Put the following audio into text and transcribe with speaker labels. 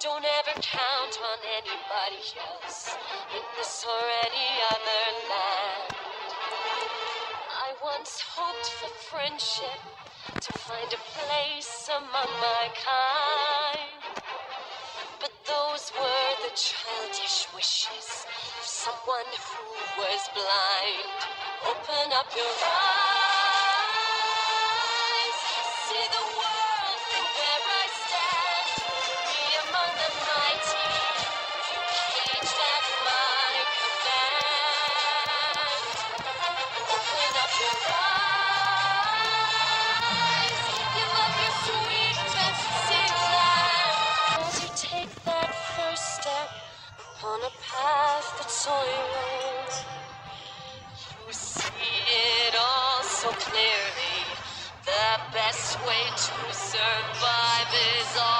Speaker 1: Don't ever count on anybody else in this or any other land. I once hoped for friendship, to find a place among my kind. But those were the childish wishes of someone who was blind. Open up your eyes, see the world from where I stand. Me among the mighty, you caged at my command. Open up your eyes, give up your sweet fantasy land. As you take that first step upon a path that's oiled, you see it all so clearly. The best way to survive is all